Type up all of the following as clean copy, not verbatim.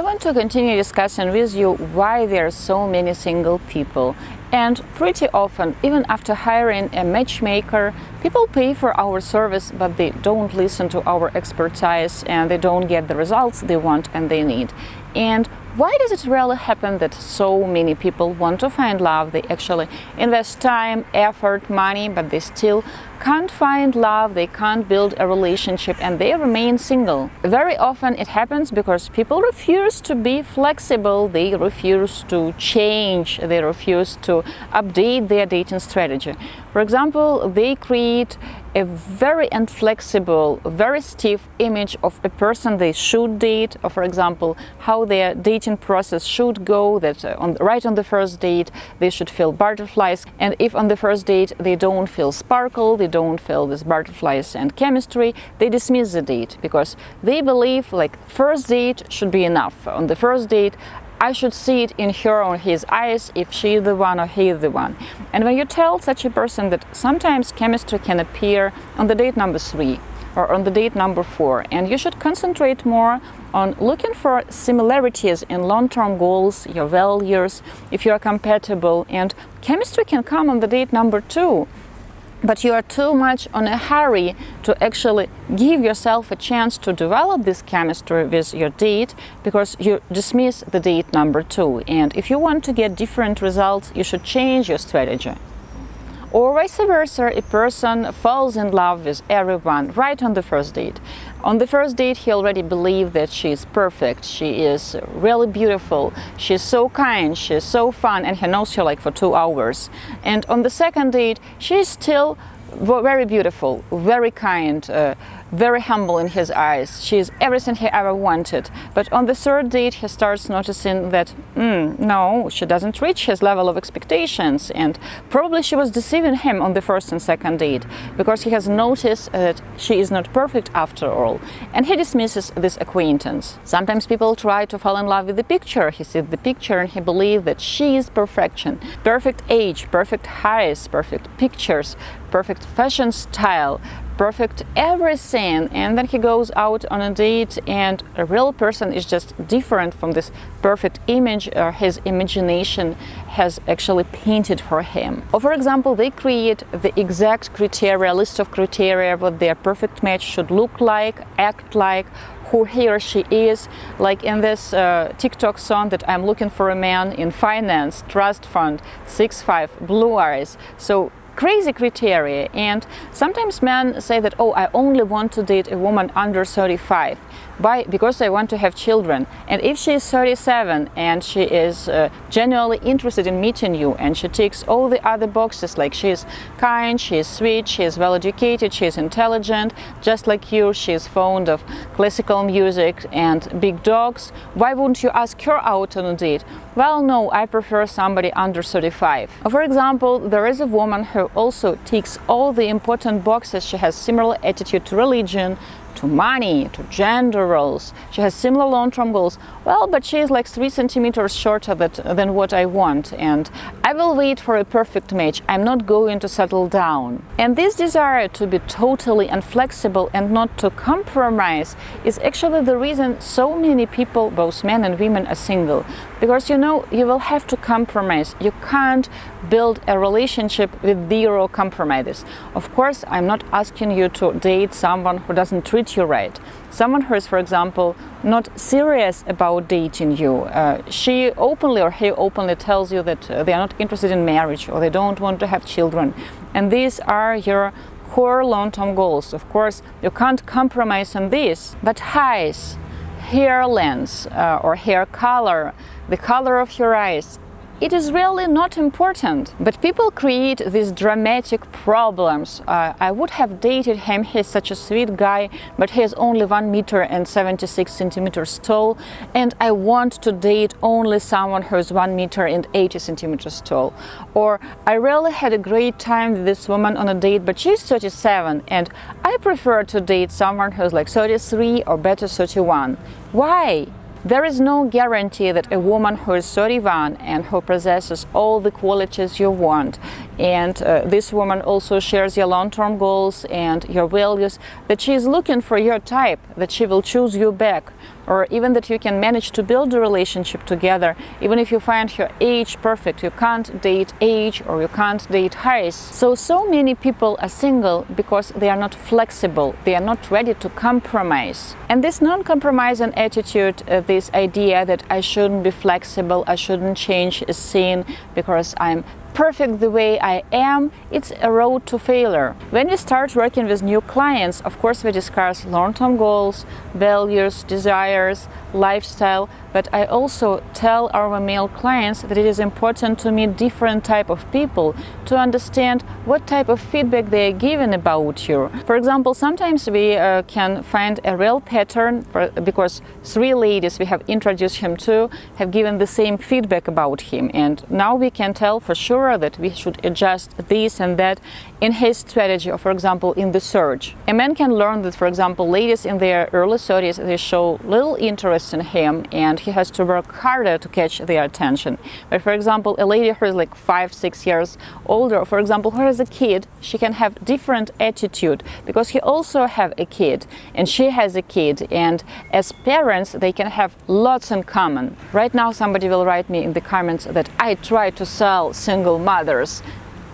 I want to continue discussing with you why there are so many single people. And pretty often, even after hiring a matchmaker, people pay for our service, but they don't listen to our expertise and they don't get the results they want and they need. And why does it really happen that so many people want to find love? They actually invest time, effort, money, but they still can't find love, they can't build a relationship, and they remain single. Very often it happens because people refuse to be flexible, they refuse to change, they refuse to update their dating strategy. For example, they create a very inflexible, very stiff image of a person they should date, or for example, how their dating process should go, that right on the first date they should feel butterflies, and if on the first date they don't feel sparkle, they don't feel these butterflies and chemistry, they dismiss the date because they believe like first date should be enough. On the first date I should see it in her or his eyes if she is the one or he is the one. And when you tell such a person that sometimes chemistry can appear on the date number 3 or on the date number 4, and you should concentrate more on looking for similarities in long-term goals, your values, if you are compatible, and chemistry can come on the date number 2. But you are too much on a hurry to actually give yourself a chance to develop this chemistry with your date because you dismiss the date number 2. And if you want to get different results, you should change your strategy. Or vice versa, a person falls in love with everyone right on the first date. On the first date, he already believes that she is perfect, she is really beautiful, she's so kind, she's so fun, and he knows her like for 2 hours. And on the second date, she's still very beautiful, very kind, very humble in his eyes. She is everything he ever wanted. But on the third date, he starts noticing that, no, she doesn't reach his level of expectations. And probably she was deceiving him on the first and second date because he has noticed that she is not perfect after all. And he dismisses this acquaintance. Sometimes people try to fall in love with the picture. He sees the picture and he believes that she is perfection. Perfect age, perfect height, perfect pictures, perfect fashion style, perfect everything, and then he goes out on a date and a real person is just different from this perfect image his imagination has actually painted for him. Or for example, they create the exact criteria, list of criteria what their perfect match should look like, act like, who he or she is, like in this TikTok song that I'm looking for a man in finance, trust fund, 6'5", blue eyes. So crazy criteria. And sometimes men say that, oh, I only want to date a woman under 35 because I want to have children. And if she is 37 and she is genuinely interested in meeting you and she ticks all the other boxes, like she is kind, she is sweet, she is well educated, she is intelligent, just like you, she is fond of classical music and big dogs, why wouldn't you ask her out on a date? Well, no, I prefer somebody under 35. For example, there is a woman who also ticks all the important boxes. She has similar attitude to religion, to money, to gender roles. She has similar long-term goals. Well, but she is like 3 centimeters shorter than what I want, and I will wait for a perfect match. I'm not going to settle down. And this desire to be totally inflexible and not to compromise is actually the reason so many people, both men and women, are single. Because you know, you will have to compromise. You can't build a relationship with 0 compromises. Of course, I'm not asking you to date someone who doesn't treat you right. Someone who is, for example, not serious about dating you. She openly or he openly tells you that they are not interested in marriage or they don't want to have children. And these are your core long-term goals. Of course, you can't compromise on this. But height, hair length or hair color, the color of your eyes, it is really not important. But people create these dramatic problems. I would have dated him, he's such a sweet guy, but he is only 1 meter and 76 centimeters tall, and I want to date only someone who is 1 meter and 80 centimeters tall. Or I really had a great time with this woman on a date, but she's 37, and I prefer to date someone who's like 33 or better 31. Why? There is no guarantee that a woman who is 31 and who possesses all the qualities you want, and this woman also shares your long-term goals and your values, that she is looking for your type, that she will choose you back, or even that you can manage to build a relationship together. Even if you find her age perfect, you can't date age or you can't date height. So many people are single because they are not flexible, they are not ready to compromise. And this non-compromising attitude, this idea that I shouldn't be flexible, I shouldn't change a scene because I'm perfect the way I am, it's a road to failure. When we start working with new clients, of course we discuss long-term goals, values, desires, lifestyle, but I also tell our male clients that it is important to meet different type of people to understand what type of feedback they are giving about you. For example, sometimes we can find a real pattern because 3 ladies we have introduced him to have given the same feedback about him, and now we can tell for sure that we should adjust this and that in his strategy, or for example in the search. A man can learn that, for example, ladies in their early 30s, they show little interest in him and he has to work harder to catch their attention. But for example, a lady who is like 5-6 years older, or for example who has a kid, she can have different attitude because he also have a kid and she has a kid, and as parents they can have lots in common. Right now somebody will write me in the comments that I try to sell single mothers.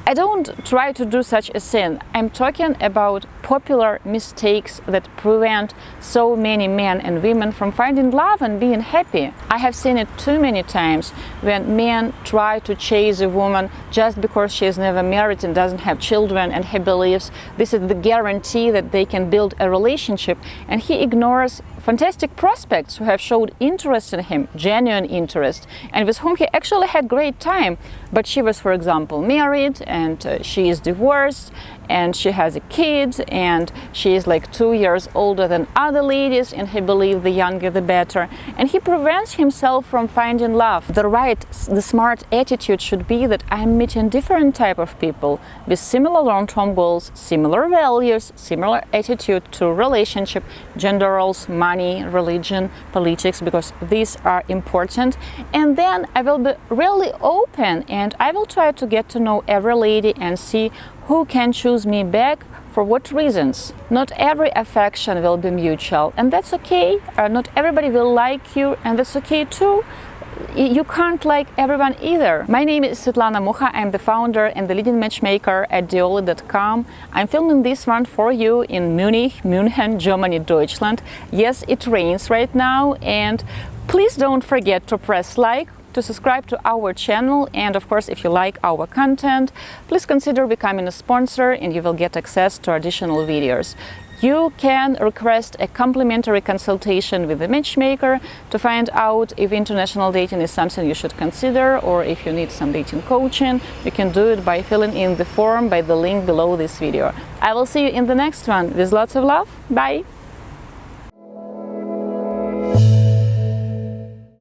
I don't try to do such a thing. I'm talking about popular mistakes that prevent so many men and women from finding love and being happy. I have seen it too many times when men try to chase a woman just because she is never married and doesn't have children, and he believes this is the guarantee that they can build a relationship, and he ignores fantastic prospects who have showed interest in him, genuine interest, and with whom he actually had great time. But she was, for example, married and she is divorced and she has a kid and she is like 2 years older than other ladies, and he believes the younger the better, and he prevents himself from finding love. The smart attitude should be that I'm meeting different type of people with similar long-term goals, similar values, similar attitude to relationship, gender roles, money, religion, politics, because these are important. And then I will be really open and I will try to get to know every lady and see who can choose me back, for what reasons. Not every affection will be mutual, and that's okay. Not everybody will like you, and that's okay too. You can't like everyone either. My name is Svetlana Mucha. I'm the founder and the leading matchmaker at Diolli.com. I'm filming this one for you in Munich, München, Germany, Deutschland. Yes, it rains right now, and please don't forget to press like, to subscribe to our channel, and of course if you like our content, please consider becoming a sponsor and you will get access to additional videos. You can request a complimentary consultation with the matchmaker to find out if international dating is something you should consider, or if you need some dating coaching. You can do it by filling in the form by the link below this video. I will see you in the next one with lots of love. Bye!